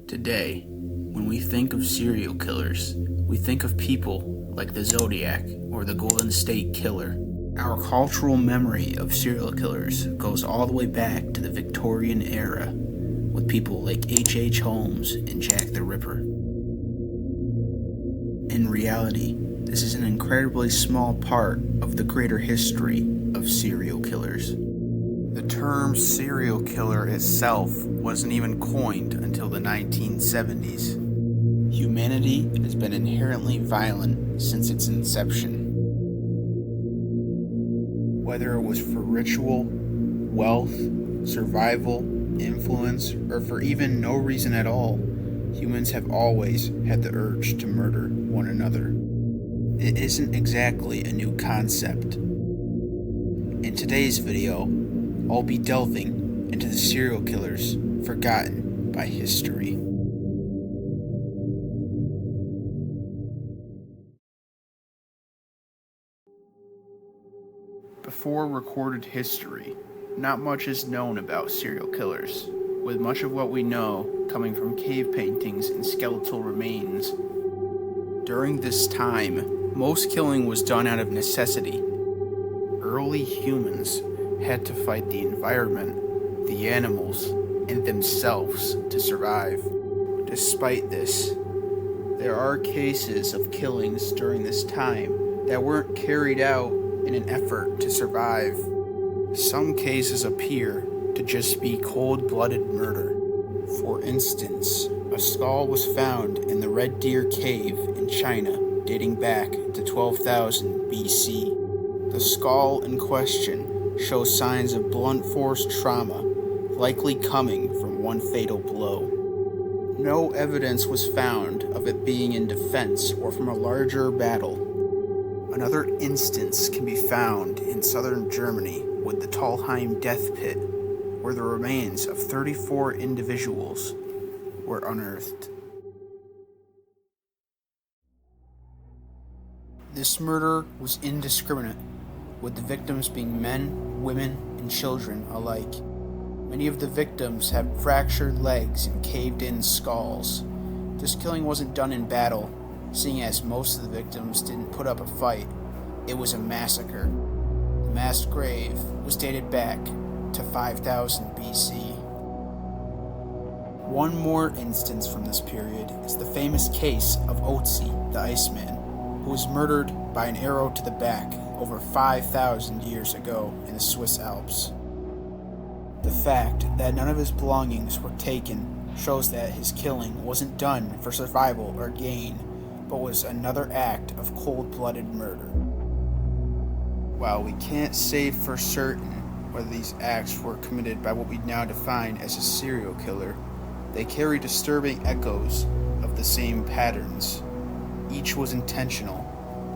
Today, when we think of serial killers, we think of people like the Zodiac or the Golden State Killer. Our cultural memory of serial killers goes all the way back to the Victorian era, with people like H.H. Holmes and Jack the Ripper. In reality, this is an incredibly small part of the greater history of serial killers. The term serial killer itself wasn't even coined until the 1970s. Humanity has been inherently violent since its inception. Whether it was for ritual, wealth, survival, influence, or for even no reason at all, humans have always had the urge to murder one another. It isn't exactly a new concept. In today's video, I'll be delving into the serial killers forgotten by history. Before recorded history, not much is known about serial killers, with much of what we know coming from cave paintings and skeletal remains. During this time, most killing was done out of necessity. Early humans had to fight the environment, the animals, and themselves to survive. Despite this, there are cases of killings during this time that weren't carried out in an effort to survive. Some cases appear to just be cold-blooded murder. For instance, a skull was found in the Red Deer Cave in China dating back to 12,000 BC. The skull in question shows signs of blunt force trauma, likely coming from one fatal blow. No evidence was found of it being in defense or from a larger battle. Another instance can be found in southern Germany with the Talheim death pit, where the remains of 34 individuals were unearthed. This murder was indiscriminate, with the victims being men, women, and children alike. Many of the victims had fractured legs and caved-in skulls. This killing wasn't done in battle, seeing as most of the victims didn't put up a fight. It was a massacre. The mass grave was dated back to 5000 BC. One more instance from this period is the famous case of Otzi, the Iceman, who was murdered by an arrow to the back over 5,000 years ago in the Swiss Alps. The fact that none of his belongings were taken shows that his killing wasn't done for survival or gain, but was another act of cold-blooded murder. While we can't say for certain whether these acts were committed by what we now define as a serial killer, they carry disturbing echoes of the same patterns. Each was intentional,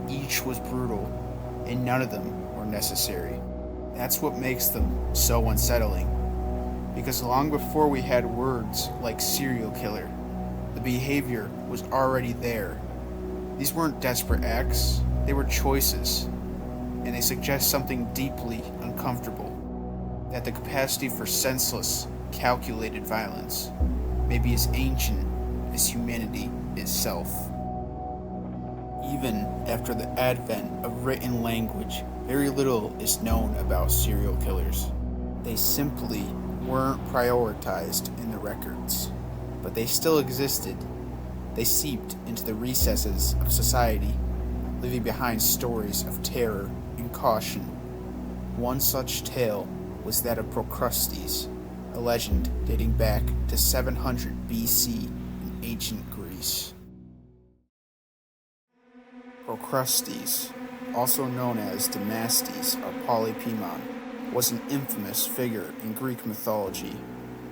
each was brutal, and none of them were necessary. That's what makes them so unsettling, because long before we had words like serial killer, the behavior was already there. These weren't desperate acts, they were choices, and they suggest something deeply uncomfortable, that the capacity for senseless, calculated violence may be as ancient as humanity itself. Even after the advent of written language, very little is known about serial killers. They simply weren't prioritized in the records, but they still existed. They seeped into the recesses of society, leaving behind stories of terror and caution. One such tale was that of Procrustes, a legend dating back to 700 BC in ancient Greece. Procrustes, also known as Damastes or Polypemon, was an infamous figure in Greek mythology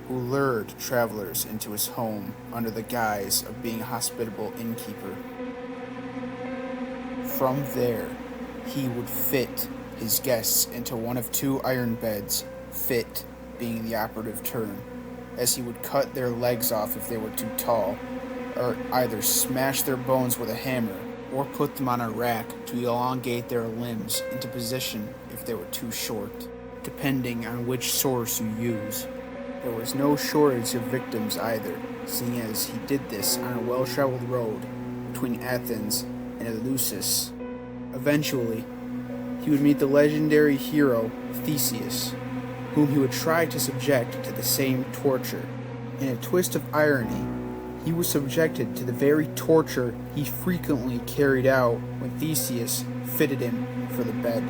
who lured travelers into his home under the guise of being a hospitable innkeeper. From there, he would fit his guests into one of two iron beds, fit being the operative term, as he would cut their legs off if they were too tall, or either smash their bones with a hammer, or put them on a rack to elongate their limbs into position if they were too short, depending on which source you use. There was no shortage of victims either, seeing as he did this on a well-traveled road between Athens and Eleusis. Eventually, he would meet the legendary hero Theseus, whom he would try to subject to the same torture. In a twist of irony, he was subjected to the very torture he frequently carried out when Theseus fitted him for the bed.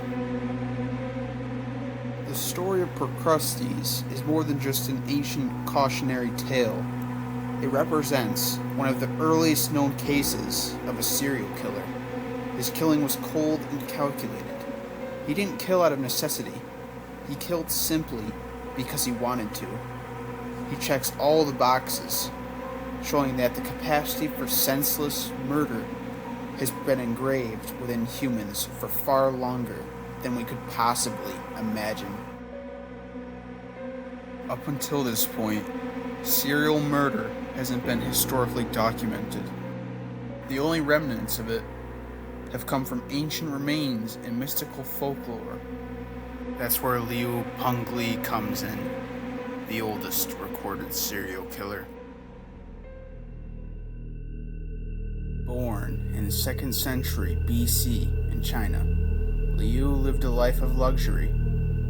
The story of Procrustes is more than just an ancient cautionary tale. It represents one of the earliest known cases of a serial killer. His killing was cold and calculated. He didn't kill out of necessity. He killed simply because he wanted to. He checks all the boxes, showing that the capacity for senseless murder has been engraved within humans for far longer than we could possibly imagine. Up until this point, serial murder hasn't been historically documented. The only remnants of it have come from ancient remains and mystical folklore. That's where Liu Pengli comes in, the oldest recorded serial killer. Born in the 2nd century BC in China, Liu lived a life of luxury.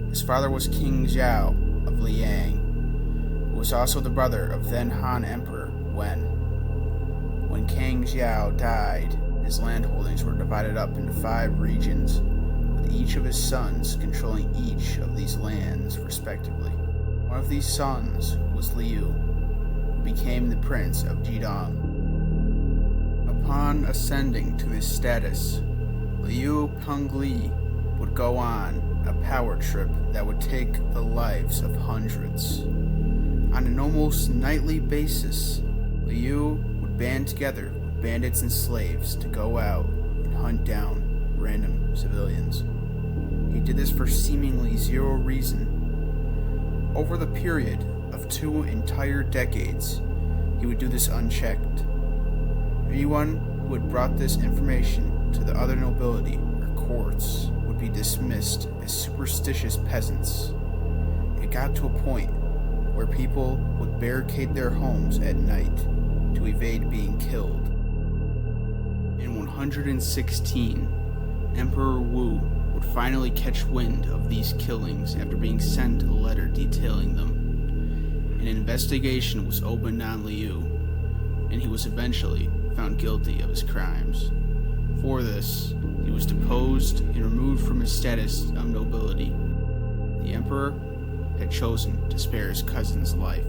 His father was King Zhao of Liang, who was also the brother of then Han Emperor Wen. When King Zhao died, his land holdings were divided up into 5 regions, with each of his sons controlling each of these lands respectively. One of these sons was Liu, who became the Prince of Jidong. Upon ascending to this status, Liu Pengli would go on a power trip that would take the lives of hundreds. On an almost nightly basis, Liu would band together with bandits and slaves to go out and hunt down random civilians. He did this for seemingly zero reason. Over the period of 2 entire decades, he would do this unchecked. Anyone who had brought this information to the other nobility or courts would be dismissed as superstitious peasants. It got to a point where people would barricade their homes at night to evade being killed. In 116, Emperor Wu would finally catch wind of these killings after being sent a letter detailing them. An investigation was opened on Liu, and he was eventually found guilty of his crimes. For this, he was deposed and removed from his status of nobility. The emperor had chosen to spare his cousin's life.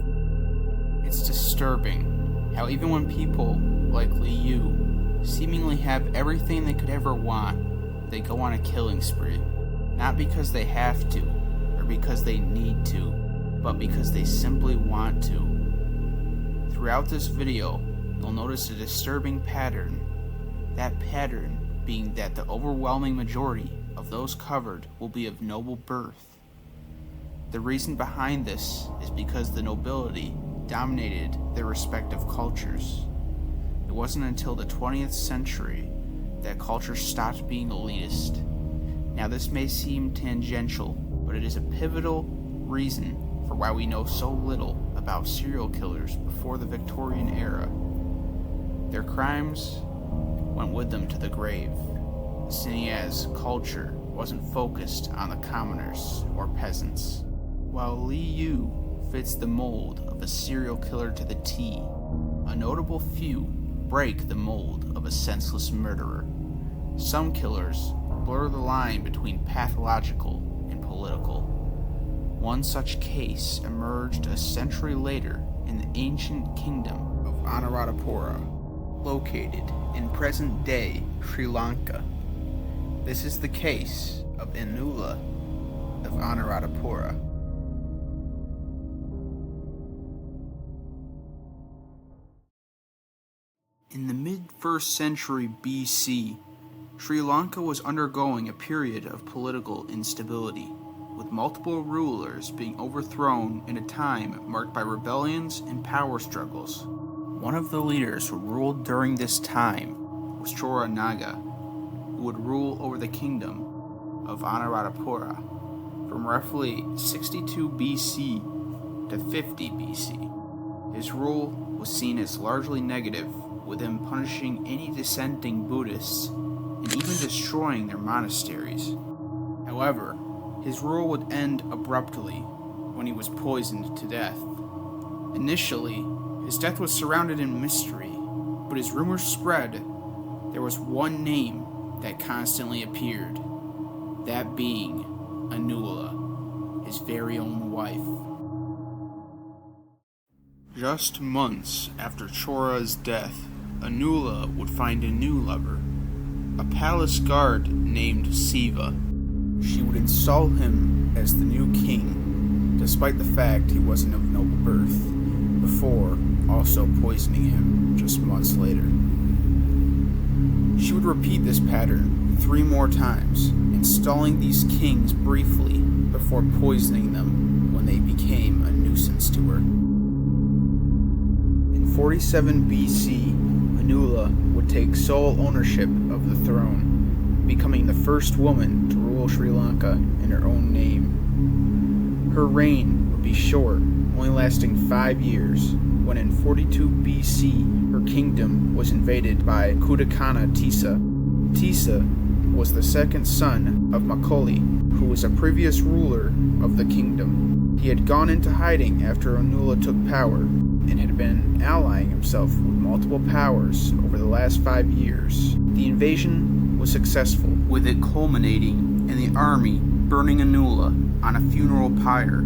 It's disturbing how even when people like Liu seemingly have everything they could ever want, they go on a killing spree. Not because they have to, or because they need to, but because they simply want to. Throughout this video, you'll notice a disturbing pattern. That pattern being that the overwhelming majority of those covered will be of noble birth. The reason behind this is because the nobility dominated their respective cultures. It wasn't until the 20th century that culture stopped being elitist. Now this may seem tangential, but it is a pivotal reason for why we know so little about serial killers before the Victorian era. Their crimes went with them to the grave, seeing as culture wasn't focused on the commoners or peasants. While Liu fits the mold of a serial killer to the T, a notable few break the mold of a senseless murderer. Some killers blur the line between pathological and political. One such case emerged a century later in the ancient kingdom of Anuradhapura, located in present-day Sri Lanka. This is the case of Anula of Anuradhapura. In the mid-1st century BC, Sri Lanka was undergoing a period of political instability, with multiple rulers being overthrown in a time marked by rebellions and power struggles. One of the leaders who ruled during this time was Choranaga, who would rule over the kingdom of Anuradhapura from roughly 62 BC to 50 BC. His rule was seen as largely negative, with him punishing any dissenting Buddhists and even destroying their monasteries. However, his rule would end abruptly when he was poisoned to death. Initially, his death was surrounded in mystery, but as rumors spread, there was one name that constantly appeared, that being Anula, his very own wife. Just months after Chora's death, Anula would find a new lover, a palace guard named Siva. She would install him as the new king, despite the fact he wasn't of noble birth, before also poisoning him just months later. She would repeat this pattern 3 more times, installing these kings briefly before poisoning them when they became a nuisance to her. In 47 BC, Anula would take sole ownership of the throne, becoming the first woman to rule Sri Lanka in her own name. Her reign would be short, only lasting 5 years, when in 42 BC her kingdom was invaded by Kudakana Tissa. Tissa was the second son of Makoli, who was a previous ruler of the kingdom. He had gone into hiding after Anula took power, and had been allying himself with multiple powers over the last 5 years. The invasion was successful, with it culminating in the army burning Anula on a funeral pyre.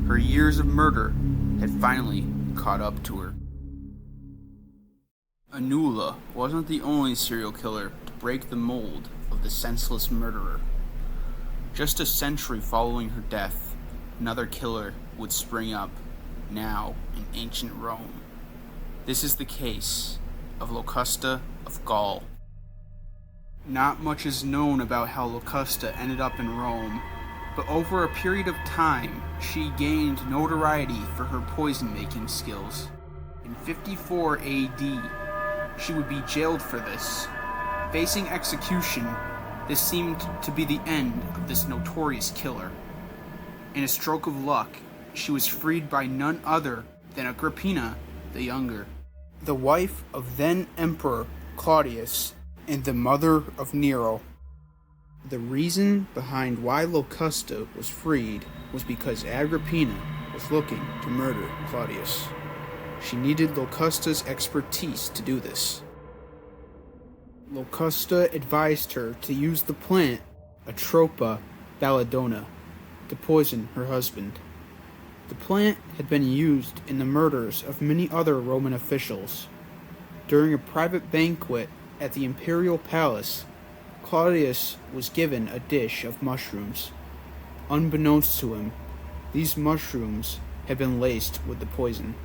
Her years of murder had finally caught up to her. Anula wasn't the only serial killer to break the mold of the senseless murderer. Just a century following her death, another killer would spring up, now in ancient Rome. This is the case of Locusta of Gaul. Not much is known about how Locusta ended up in Rome, but over a period of time, she gained notoriety for her poison-making skills. In 54 AD, she would be jailed for this. Facing execution, this seemed to be the end of this notorious killer. In a stroke of luck, she was freed by none other than Agrippina the Younger, the wife of then Emperor Claudius and the mother of Nero. The reason behind why Locusta was freed was because Agrippina was looking to murder Claudius. She needed Locusta's expertise to do this. Locusta advised her to use the plant Atropa belladonna to poison her husband. The plant had been used in the murders of many other Roman officials. During a private banquet at the imperial palace, Claudius was given a dish of mushrooms. Unbeknownst to him, these mushrooms had been laced with the poison.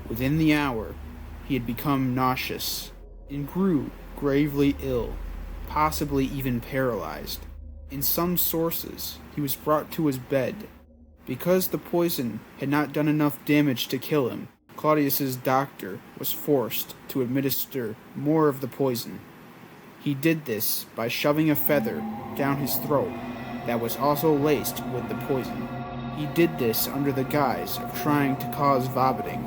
Within the hour, he had become nauseous and grew gravely ill, possibly even paralyzed. In some sources, he was brought to his bed. Because the poison had not done enough damage to kill him, Claudius's doctor was forced to administer more of the poison. He did this by shoving a feather down his throat that was also laced with the poison. He did this under the guise of trying to cause vomiting.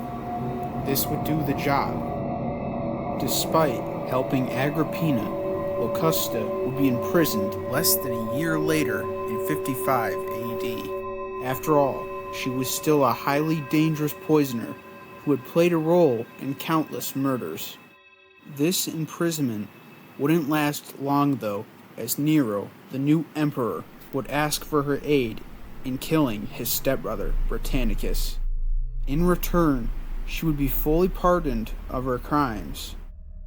This would do the job. Despite helping Agrippina, Locusta would be imprisoned less than a year later in 55 AD. After all, she was still a highly dangerous poisoner who had played a role in countless murders. This imprisonment wouldn't last long though, as Nero, the new emperor, would ask for her aid in killing his stepbrother, Britannicus. In return, she would be fully pardoned of her crimes.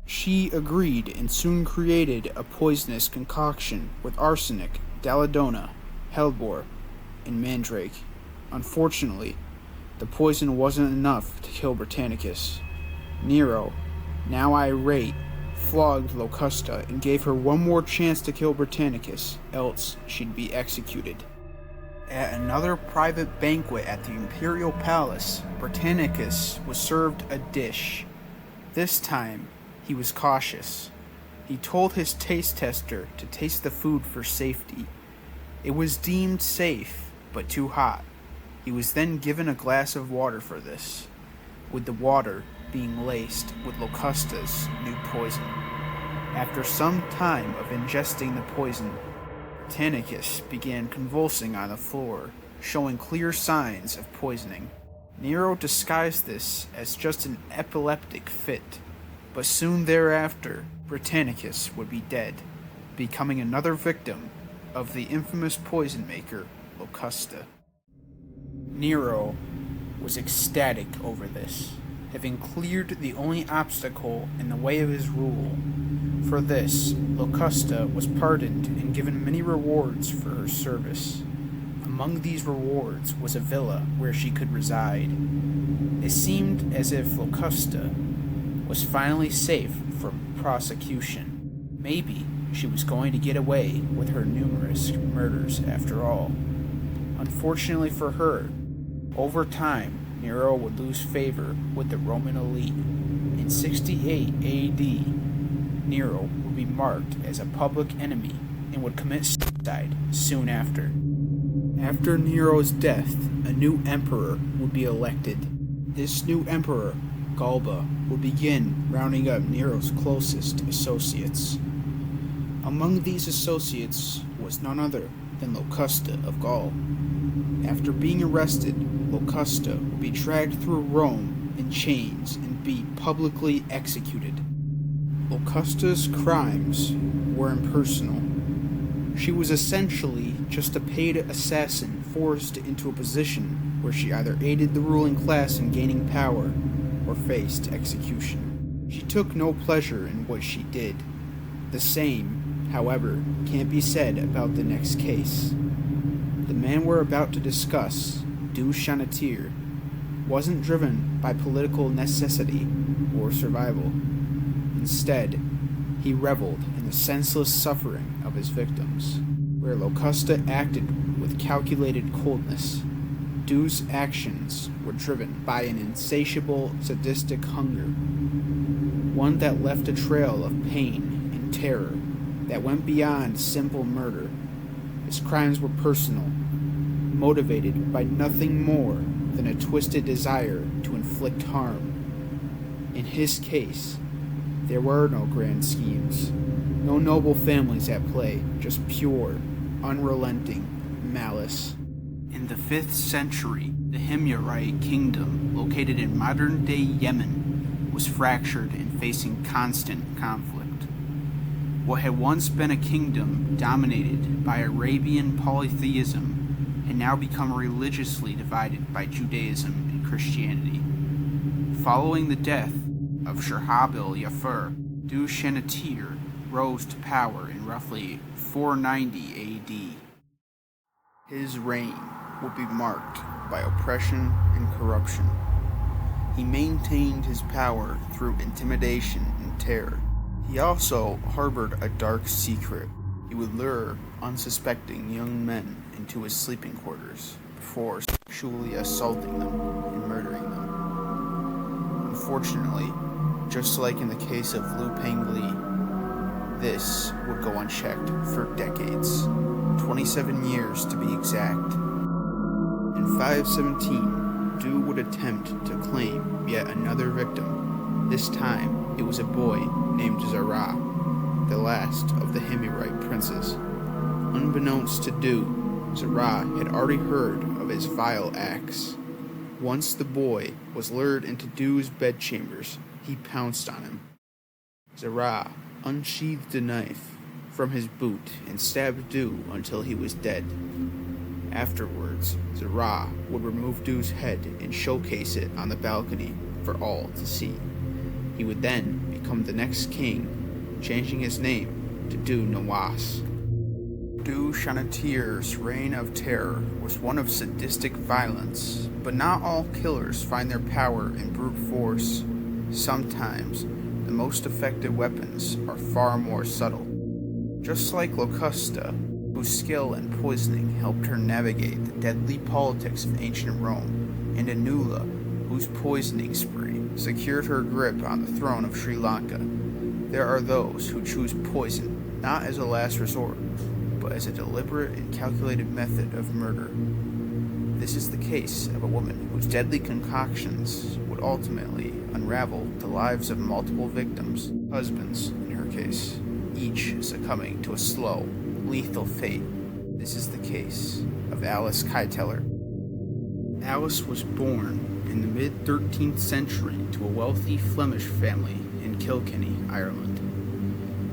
She agreed and soon created a poisonous concoction with arsenic, belladonna, hellebore, and mandrake. Unfortunately, the poison wasn't enough to kill Britannicus. Nero, now irate, flogged Locusta and gave her one more chance to kill Britannicus, else she'd be executed. At another private banquet at the imperial palace, Britannicus was served a dish. This time, he was cautious. He told his taste tester to taste the food for safety. It was deemed safe, but too hot. He was then given a glass of water for this, with the water being laced with Locusta's new poison. After some time of ingesting the poison, Britannicus began convulsing on the floor, showing clear signs of poisoning. Nero disguised this as just an epileptic fit, but soon thereafter, Britannicus would be dead, becoming another victim of the infamous poison maker, Locusta. Nero was ecstatic over this, having cleared the only obstacle in the way of his rule. For this, Locusta was pardoned and given many rewards for her service. Among these rewards was a villa where she could reside. It seemed as if Locusta was finally safe from prosecution. Maybe she was going to get away with her numerous murders after all. Unfortunately for her, over time, Nero would lose favor with the Roman elite. In 68 AD, Nero would be marked as a public enemy and would commit suicide soon after. After Nero's death, a new emperor would be elected. This new emperor, Galba, would begin rounding up Nero's closest associates. Among these associates was none other than Locusta of Gaul. After being arrested, Locusta would be dragged through Rome in chains and be publicly executed. Locusta's crimes were impersonal. She was essentially just a paid assassin forced into a position where she either aided the ruling class in gaining power or faced execution. She took no pleasure in what she did. The same, however, can't be said about the next case. The man we're about to discuss, Dhu Shanatir, wasn't driven by political necessity or survival. Instead, he reveled in the senseless suffering of his victims. Where Locusta acted with calculated coldness, Dhu's actions were driven by an insatiable, sadistic hunger, one that left a trail of pain and terror that went beyond simple murder. His crimes were personal, motivated by nothing more than a twisted desire to inflict harm. In his case, there were no grand schemes, no noble families at play, just pure, unrelenting malice. In the 5th century, the Himyarite kingdom, located in modern-day Yemen, was fractured and facing constant conflict. What had once been a kingdom dominated by Arabian polytheism had now become religiously divided by Judaism and Christianity. Following the death of Shihab al-Yafur, Dhu Shanatir rose to power in roughly 490 AD. His reign would be marked by oppression and corruption. He maintained his power through intimidation and terror. He also harbored a dark secret. He would lure unsuspecting young men into his sleeping quarters before sexually assaulting them and murdering them. Unfortunately, just like in the case of Liu Pengli, this would go unchecked for decades, 27 years to be exact. In 517, Dhu would attempt to claim yet another victim. This time, it was a boy named Zara, the last of the Himyarite princes. Unbeknownst to Dhu, Zara had already heard of his vile acts. Once the boy was lured into Dhu's bedchambers, he pounced on him. Zara unsheathed a knife from his boot and stabbed Dhu until he was dead. Afterwards, Zara would remove Dhu's head and showcase it on the balcony for all to see. He would then become the next king, changing his name to Dhu Nawas. Dhu Shanatir's reign of terror was one of sadistic violence, but not all killers find their power in brute force. Sometimes, the most effective weapons are far more subtle. Just like Locusta, whose skill in poisoning helped her navigate the deadly politics of ancient Rome, and Anula, whose poisoning spree secured her grip on the throne of Sri Lanka, there are those who choose poison not as a last resort, but as a deliberate and calculated method of murder. This is the case of a woman whose deadly concoctions would ultimately unravel the lives of multiple victims, husbands in her case, each succumbing to a slow, lethal fate. This is the case of Alice Kyteler. Alice was born in the mid-13th century to a wealthy Flemish family in Kilkenny, Ireland.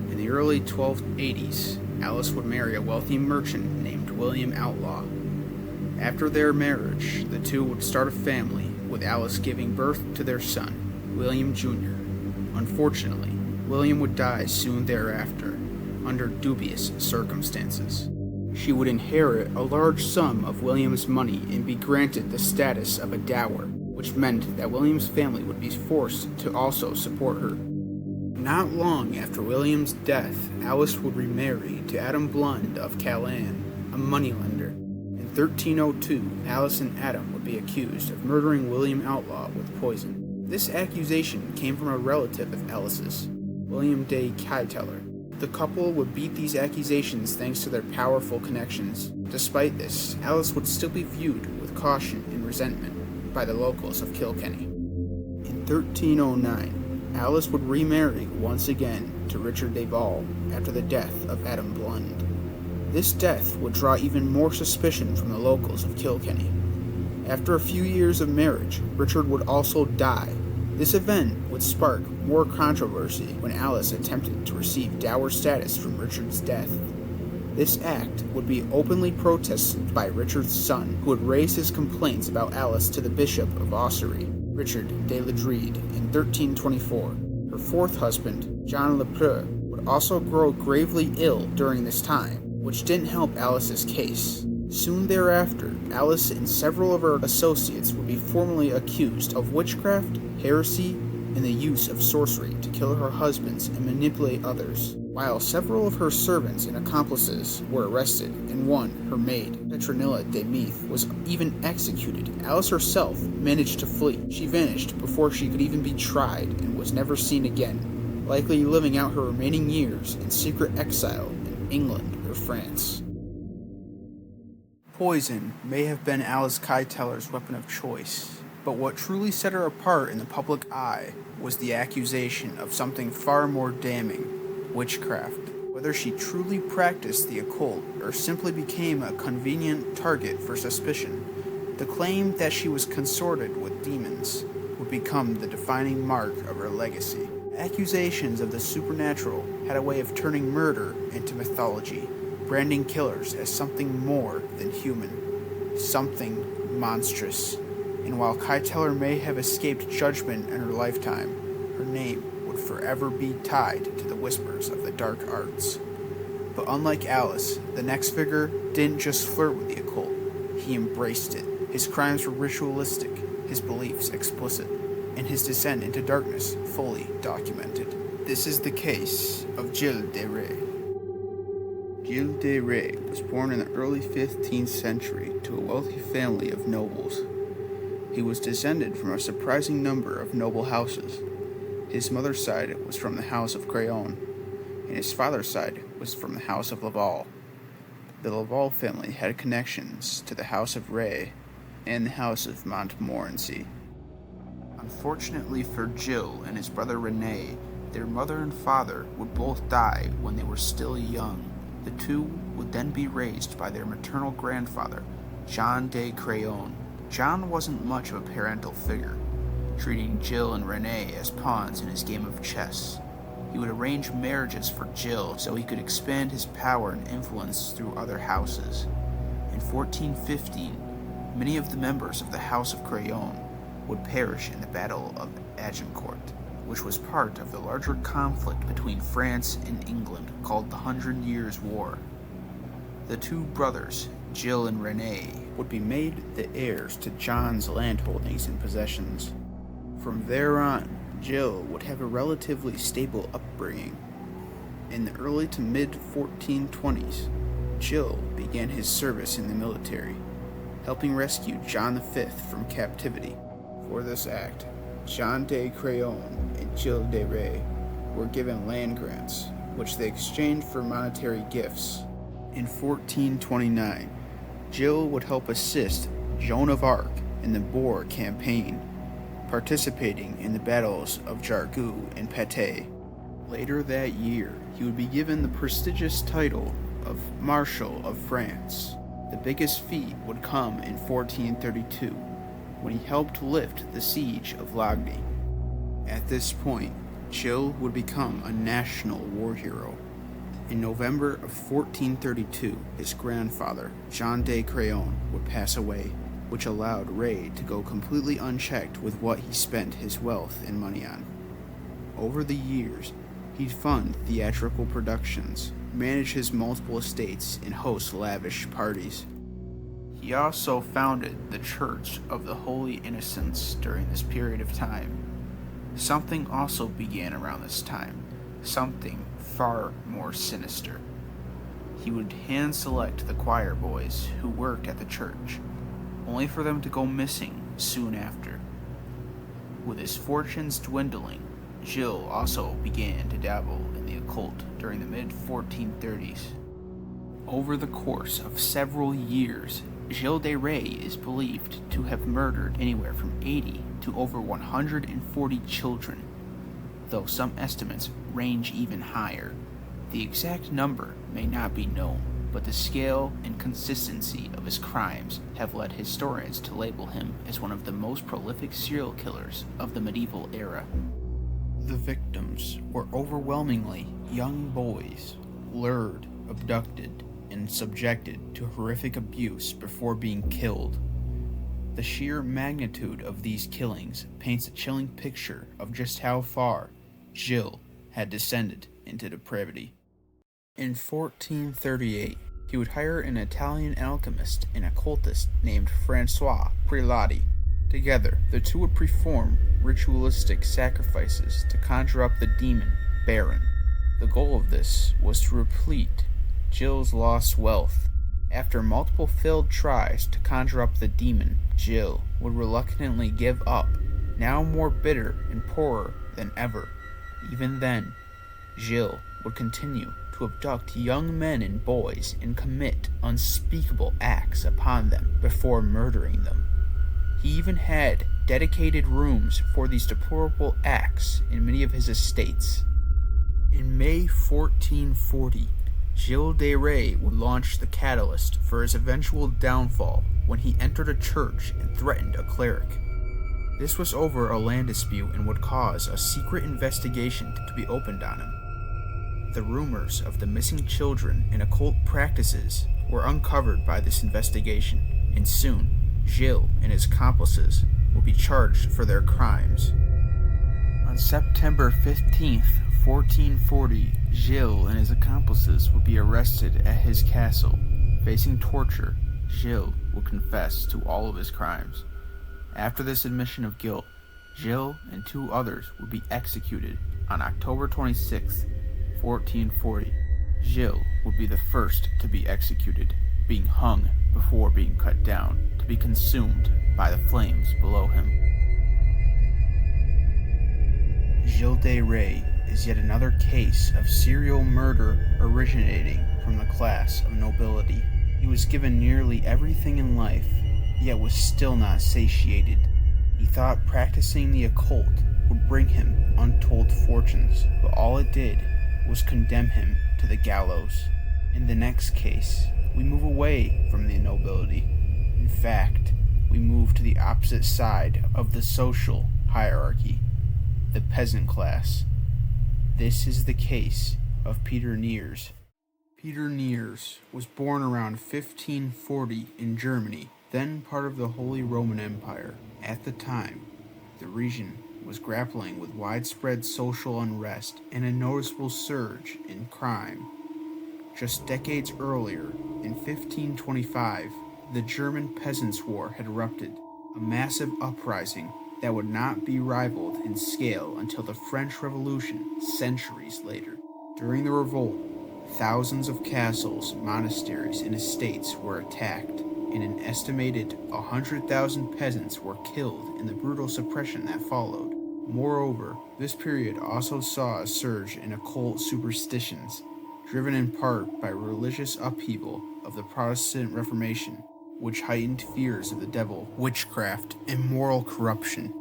In the early 1280s, Alice would marry a wealthy merchant named William Outlaw. After their marriage, the two would start a family, with Alice giving birth to their son, William Jr. Unfortunately, William would die soon thereafter, under dubious circumstances. She would inherit a large sum of William's money and be granted the status of a dower, which meant that William's family would be forced to also support her. Not long after William's death, Alice would remarry to Adam Blund of Callan, a moneylender. In 1302, Alice and Adam would be accused of murdering William Outlaw with poison. This accusation came from a relative of Alice's, William de Kyteler. The couple would beat these accusations thanks to their powerful connections. Despite this, Alice would still be viewed with caution and resentment by the locals of Kilkenny. In 1309, Alice would remarry once again to Richard de Val after the death of Adam Blund. This death would draw even more suspicion from the locals of Kilkenny. After a few years of marriage, Richard would also die. This event would spark more controversy when Alice attempted to receive dower status from Richard's death. This act would be openly protested by Richard's son, who would raise his complaints about Alice to the Bishop of Ossory, Richard de Ledrede, in 1324. Her fourth husband, John Le Preux, would also grow gravely ill during this time, which didn't help Alice's case. Soon thereafter, Alice and several of her associates would be formally accused of witchcraft, heresy, and the use of sorcery to kill her husbands and manipulate others, while several of her servants and accomplices were arrested, and one, her maid, Petronilla de Meath, was even executed. Alice herself managed to flee. She vanished before she could even be tried and was never seen again, likely living out her remaining years in secret exile in England or France. Poison may have been Alice Kyteler's weapon of choice, but what truly set her apart in the public eye was the accusation of something far more damning: witchcraft. Whether she truly practiced the occult or simply became a convenient target for suspicion, the claim that she was consorted with demons would become the defining mark of her legacy. Accusations of the supernatural had a way of turning murder into mythology, branding killers as something more than human, something monstrous. And while Kyteler may have escaped judgment in her lifetime, her name would forever be tied to the whispers of the dark arts. But unlike Alice, the next figure didn't just flirt with the occult, he embraced it. His crimes were ritualistic, his beliefs explicit, and his descent into darkness fully documented. This is the case of Gilles de Rais. Gilles de Rais was born in the early 15th century to a wealthy family of nobles. He was descended from a surprising number of noble houses. His mother's side was from the House of Craon, and his father's side was from the House of Laval. The Laval family had connections to the House of Rais and the House of Montmorency. Unfortunately for Gilles and his brother René, their mother and father would both die when they were still young. The two would then be raised by their maternal grandfather, Jean de Craon. John wasn't much of a parental figure, treating Gilles and René as pawns in his game of chess. He would arrange marriages for Gilles so he could expand his power and influence through other houses. In 1415, many of the members of the House of Craon would perish in the Battle of Agincourt, which was part of the larger conflict between France and England called the 100 Years' War. The two brothers, Gilles and René, would be made the heirs to John's landholdings and possessions. From there on, Gilles would have a relatively stable upbringing. In the early to mid-1420s, Gilles began his service in the military, helping rescue John V from captivity. For this act, Jean de Craon and Gilles de Rais were given land grants, which they exchanged for monetary gifts. In 1429, Gilles would help assist Joan of Arc in the Boer campaign, participating in the battles of Jargeau and Patay. Later that year, he would be given the prestigious title of Marshal of France. The biggest feat would come in 1432, when he helped lift the siege of Lagny. At this point, Gilles would become a national war hero. In November of 1432, his grandfather, Jean de Craon, would pass away, which allowed Ray to go completely unchecked with what he spent his wealth and money on. Over the years, he'd fund theatrical productions, manage his multiple estates, and host lavish parties. He also founded the Church of the Holy Innocents during this period of time. Something also began around this time, something far more sinister. He would hand-select the choir boys who worked at the church, only for them to go missing soon after. With his fortunes dwindling, Gilles also began to dabble in the occult during the mid-1430s. Over the course of several years, Gilles de Rais is believed to have murdered anywhere from 80 to over 140 children, though some estimates range even higher. The exact number may not be known, but the scale and consistency of his crimes have led historians to label him as one of the most prolific serial killers of the medieval era. The victims were overwhelmingly young boys, lured, abducted, and subjected to horrific abuse before being killed. The sheer magnitude of these killings paints a chilling picture of just how far Gilles had descended into depravity. In 1438, he would hire an Italian alchemist and occultist named Francois Prelati. Together, the two would perform ritualistic sacrifices to conjure up the demon Baron. The goal of this was to replete Gilles' lost wealth. After multiple failed tries to conjure up the demon, Gilles would reluctantly give up, now more bitter and poorer than ever. Even then, Gilles would continue to abduct young men and boys and commit unspeakable acts upon them before murdering them. He even had dedicated rooms for these deplorable acts in many of his estates. In May 1440, Gilles de Rais would launch the catalyst for his eventual downfall when he entered a church and threatened a cleric. This was over a land dispute and would cause a secret investigation to be opened on him. The rumors of the missing children and occult practices were uncovered by this investigation, and soon Gilles and his accomplices would be charged for their crimes. On September 15th, 1440, Gilles and his accomplices would be arrested at his castle. Facing torture, Gilles would confess to all of his crimes. After this admission of guilt, Gilles and two others would be executed on October 26th, 1440. Gilles would be the first to be executed, being hung before being cut down to be consumed by the flames below him. Gilles de Rais is yet another case of serial murder originating from the class of nobility. He was given nearly everything in life, yet was still not satiated. He thought practicing the occult would bring him untold fortunes, but all it did was condemn him to the gallows. In the next case, we move away from the nobility. In fact, we move to the opposite side of the social hierarchy, the peasant class. This is the case of Peter Niers. Peter Niers was born around 1540 in Germany, then part of the Holy Roman Empire. At the time, the region was grappling with widespread social unrest and a noticeable surge in crime. Just decades earlier, in 1525, the German Peasants' War had erupted, a massive uprising that would not be rivaled in scale until the French Revolution centuries later. During the revolt, thousands of castles, monasteries, and estates were attacked, and an estimated 100,000 peasants were killed in the brutal suppression that followed. Moreover, this period also saw a surge in occult superstitions, driven in part by religious upheaval of the Protestant Reformation. which heightened fears of the devil, witchcraft, and moral corruption.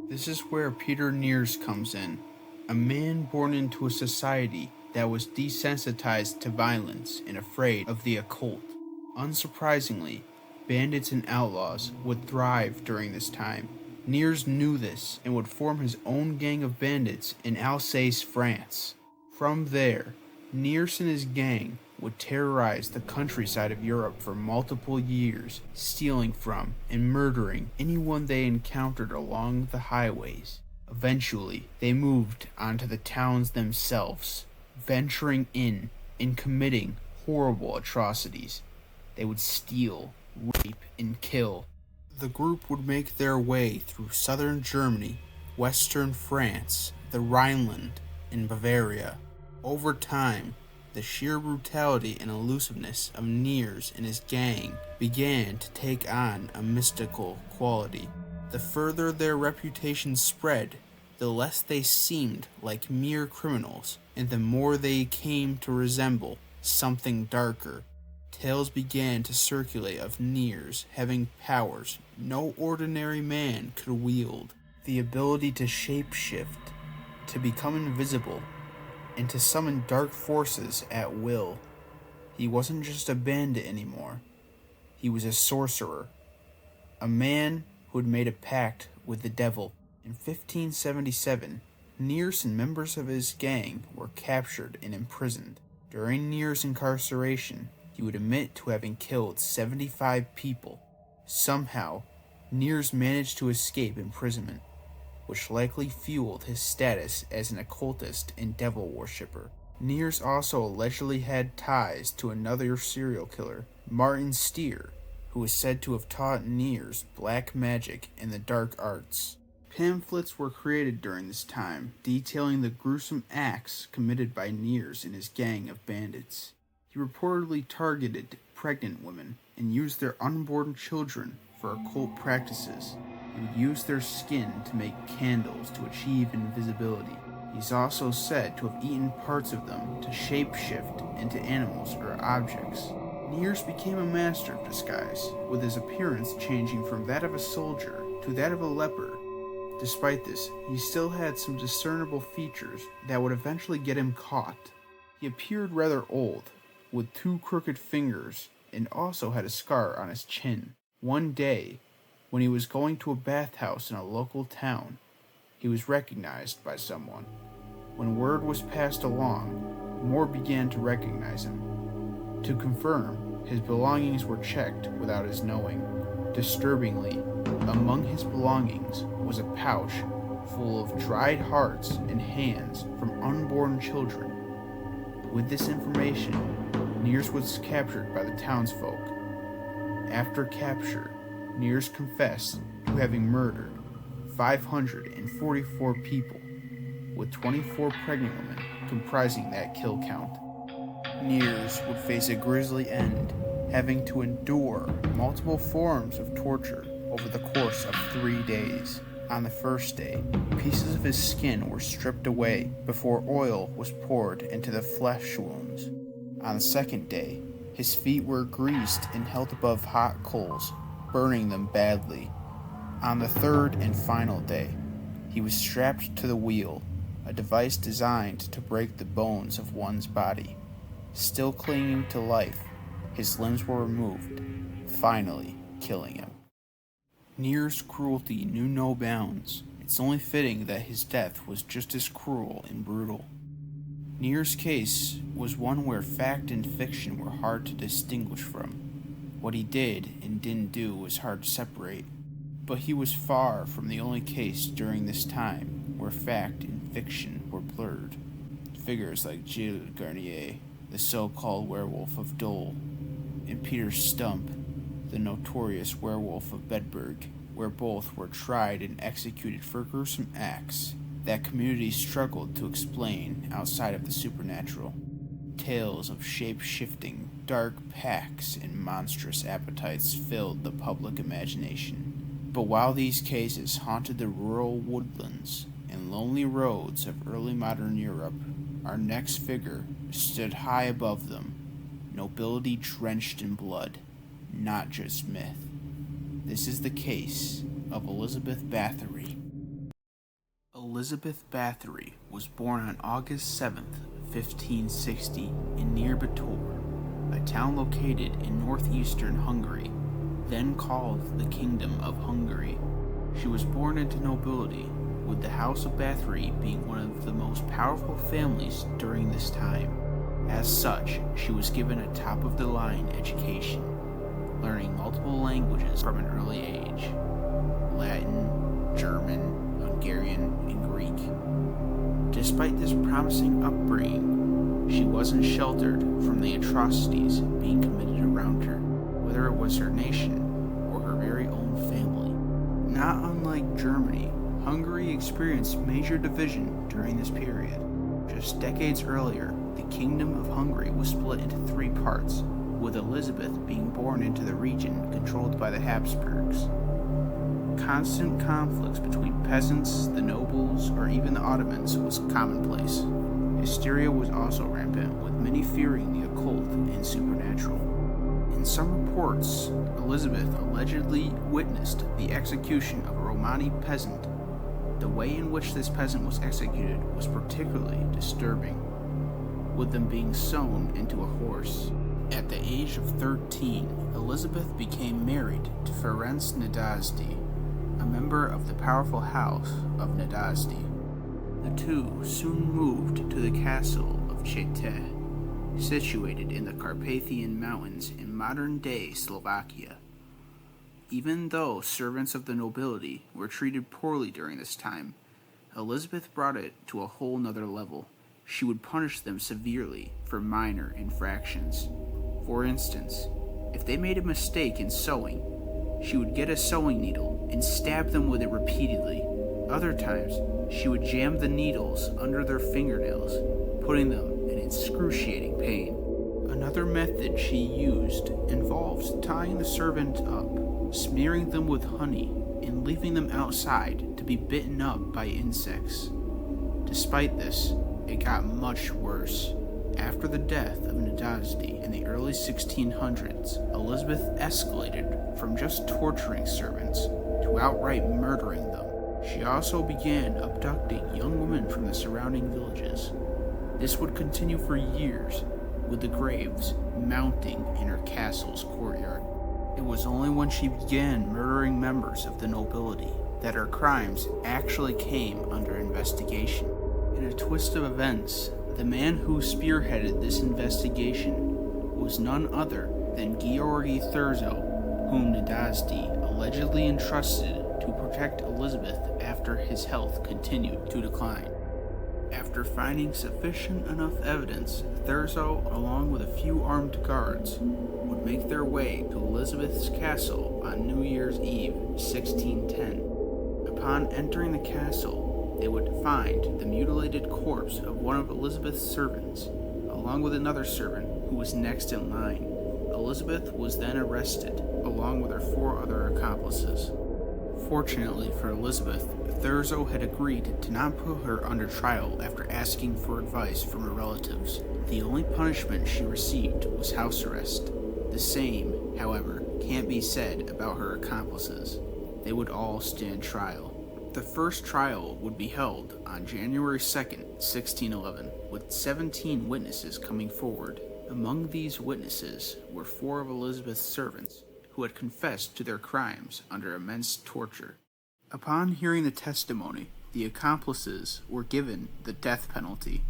This is where Peter Niers comes in, a man born into a society that was desensitized to violence and afraid of the occult. Unsurprisingly, bandits and outlaws would thrive during this time. Niers knew this and would form his own gang of bandits in Alsace, France. From there, Niers and his gang would terrorize the countryside of Europe for multiple years, stealing from and murdering anyone they encountered along the highways. Eventually, they moved onto the towns themselves, venturing in and committing horrible atrocities. They would steal, rape, and kill. The group would make their way through southern Germany, western France, the Rhineland, and Bavaria. Over time, the sheer brutality and elusiveness of Niers and his gang began to take on a mystical quality. The further their reputation spread, the less they seemed like mere criminals, and the more they came to resemble something darker. Tales began to circulate of Niers having powers no ordinary man could wield. The ability to shapeshift, to become invisible, and to summon dark forces at will. He wasn't just a bandit anymore. He was a sorcerer, a man who had made a pact with the devil. In 1577, Niers and members of his gang were captured and imprisoned. During Niers' incarceration, he would admit to having killed 75 people. Somehow, Niers managed to escape imprisonment, which likely fueled his status as an occultist and devil worshipper. Niers also allegedly had ties to another serial killer, Martin Stier, who is said to have taught Niers black magic and the dark arts. Pamphlets were created during this time, detailing the gruesome acts committed by Niers and his gang of bandits. He reportedly targeted pregnant women and used their unborn children for occult practices. He would use their skin to make candles to achieve invisibility. He's also said to have eaten parts of them to shapeshift into animals or objects. Niers became a master of disguise, with his appearance changing from that of a soldier to that of a leper. Despite this, he still had some discernible features that would eventually get him caught. He appeared rather old, with 2 crooked fingers, and also had a scar on his chin. One day, when he was going to a bathhouse in a local town, he was recognized by someone. When word was passed along, more began to recognize him. To confirm, his belongings were checked without his knowing. Disturbingly, among his belongings was a pouch full of dried hearts and hands from unborn children. With this information, Niers was captured by the townsfolk. After capture, Niers confessed to having murdered 544 people, with 24 pregnant women comprising that kill count. Niers would face a grisly end, having to endure multiple forms of torture over the course of 3 days. On the first day, pieces of his skin were stripped away before oil was poured into the flesh wounds. On the second day, his feet were greased and held above hot coals, burning them badly. On the third and final day, he was strapped to the wheel, a device designed to break the bones of one's body. Still clinging to life, his limbs were removed, finally killing him. Niers' cruelty knew no bounds. It's only fitting that his death was just as cruel and brutal. Niers' case was one where fact and fiction were hard to distinguish from. What he did and didn't do was hard to separate, but he was far from the only case during this time where fact and fiction were blurred. Figures like Gilles de Rais, the so-called werewolf of Dole, and Peter Stump, the notorious werewolf of Bedburg, where both were tried and executed for gruesome acts that communities struggled to explain outside of the supernatural. Tales of shape-shifting, dark pacts and monstrous appetites filled the public imagination. But while these cases haunted the rural woodlands and lonely roads of early modern Europe, our next figure stood high above them, nobility drenched in blood. not just myth. This is the case of Elizabeth Bathory. Elizabeth Bathory was born on August 7th, 1560 in near Bathory, a town located in northeastern Hungary, then called the Kingdom of Hungary. She was born into nobility, with the House of Bathory being one of the most powerful families during this time. As such, she was given a top-of-the-line education, learning multiple languages from an early age: Latin, German, Hungarian, and Greek. Despite this promising upbringing, she wasn't sheltered from the atrocities being committed around her, whether it was her nation or her very own family. Not unlike Germany, Hungary experienced major division during this period. Just decades earlier, the Kingdom of Hungary was split into 3 parts, with Elizabeth being born into the region controlled by the Habsburgs. Constant conflicts between peasants, the nobles, or even the Ottomans was commonplace. Hysteria was also rampant, with many fearing the occult and supernatural. In some reports, Elizabeth allegedly witnessed the execution of a Romani peasant. The way in which this peasant was executed was particularly disturbing, with them being sewn into a horse. At the age of 13, Elizabeth became married to Ferenc Nadasdy, a member of the powerful house of Nadasdy. The two soon moved to the castle of Kyteler, situated in the Carpathian Mountains in modern-day Slovakia. Even though servants of the nobility were treated poorly during this time, Elizabeth brought it to a whole nother level. She would punish them severely for minor infractions. For instance, if they made a mistake in sewing, she would get a sewing needle and stab them with it repeatedly. Other times, she would jam the needles under their fingernails, putting them in excruciating pain. Another method she used involves tying the servant up, smearing them with honey, and leaving them outside to be bitten up by insects. Despite this, it got much worse. After the death of Nadasdy in the early 1600s, Elizabeth escalated from just torturing servants to outright murdering them. She also began abducting young women from the surrounding villages. This would continue for years, with the graves mounting in her castle's courtyard. It was only when she began murdering members of the nobility that her crimes actually came under investigation. In a twist of events, the man who spearheaded this investigation was none other than Georgi Thurzo, whom Nadasdy allegedly entrusted to protect Elizabeth after his health continued to decline. After finding sufficient enough evidence, Thurzo, along with a few armed guards, would make their way to Elizabeth's castle on New Year's Eve, 1610. Upon entering the castle, they would find the mutilated corpse of one of Elizabeth's servants, along with another servant who was next in line. Elizabeth was then arrested, along with her 4 other accomplices. Fortunately for Elizabeth, Thurzo had agreed to not put her under trial after asking for advice from her relatives. The only punishment she received was house arrest. The same, however, can't be said about her accomplices. They would all stand trial. The first trial would be held on January 2nd, 1611, with 17 witnesses coming forward. Among these witnesses were 4 of Elizabeth's servants, who had confessed to their crimes under immense torture. Upon hearing the testimony, the accomplices were given the death penalty.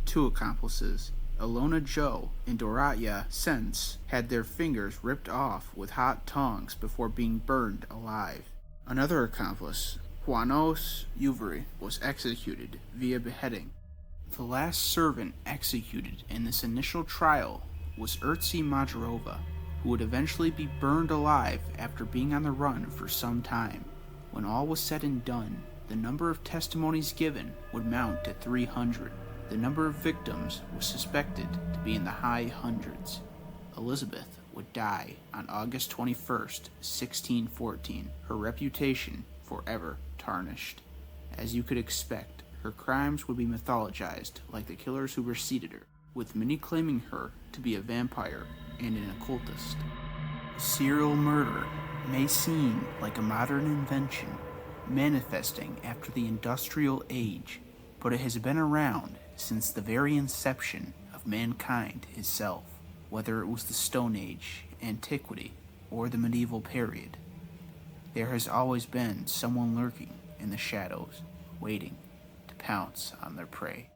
2 accomplices, Ilona Joe and Dorothea Sens, had their fingers ripped off with hot tongs before being burned alive. Another accomplice, Juanos Uveri, was executed via beheading. The last servant executed in this initial trial was Urtsi Majarova, who would eventually be burned alive after being on the run for some time. When all was said and done, the number of testimonies given would mount to 300. The number of victims was suspected to be in the high hundreds. Elizabeth would die on August 21st, 1614, her reputation forever tarnished. As you could expect, her crimes would be mythologized like the killers who preceded her, with many claiming her to be a vampire and an occultist. Serial murder may seem like a modern invention manifesting after the industrial age, but it has been around since the very inception of mankind itself, whether it was the Stone Age, antiquity, or the medieval period. There has always been someone lurking in the shadows, waiting to pounce on their prey.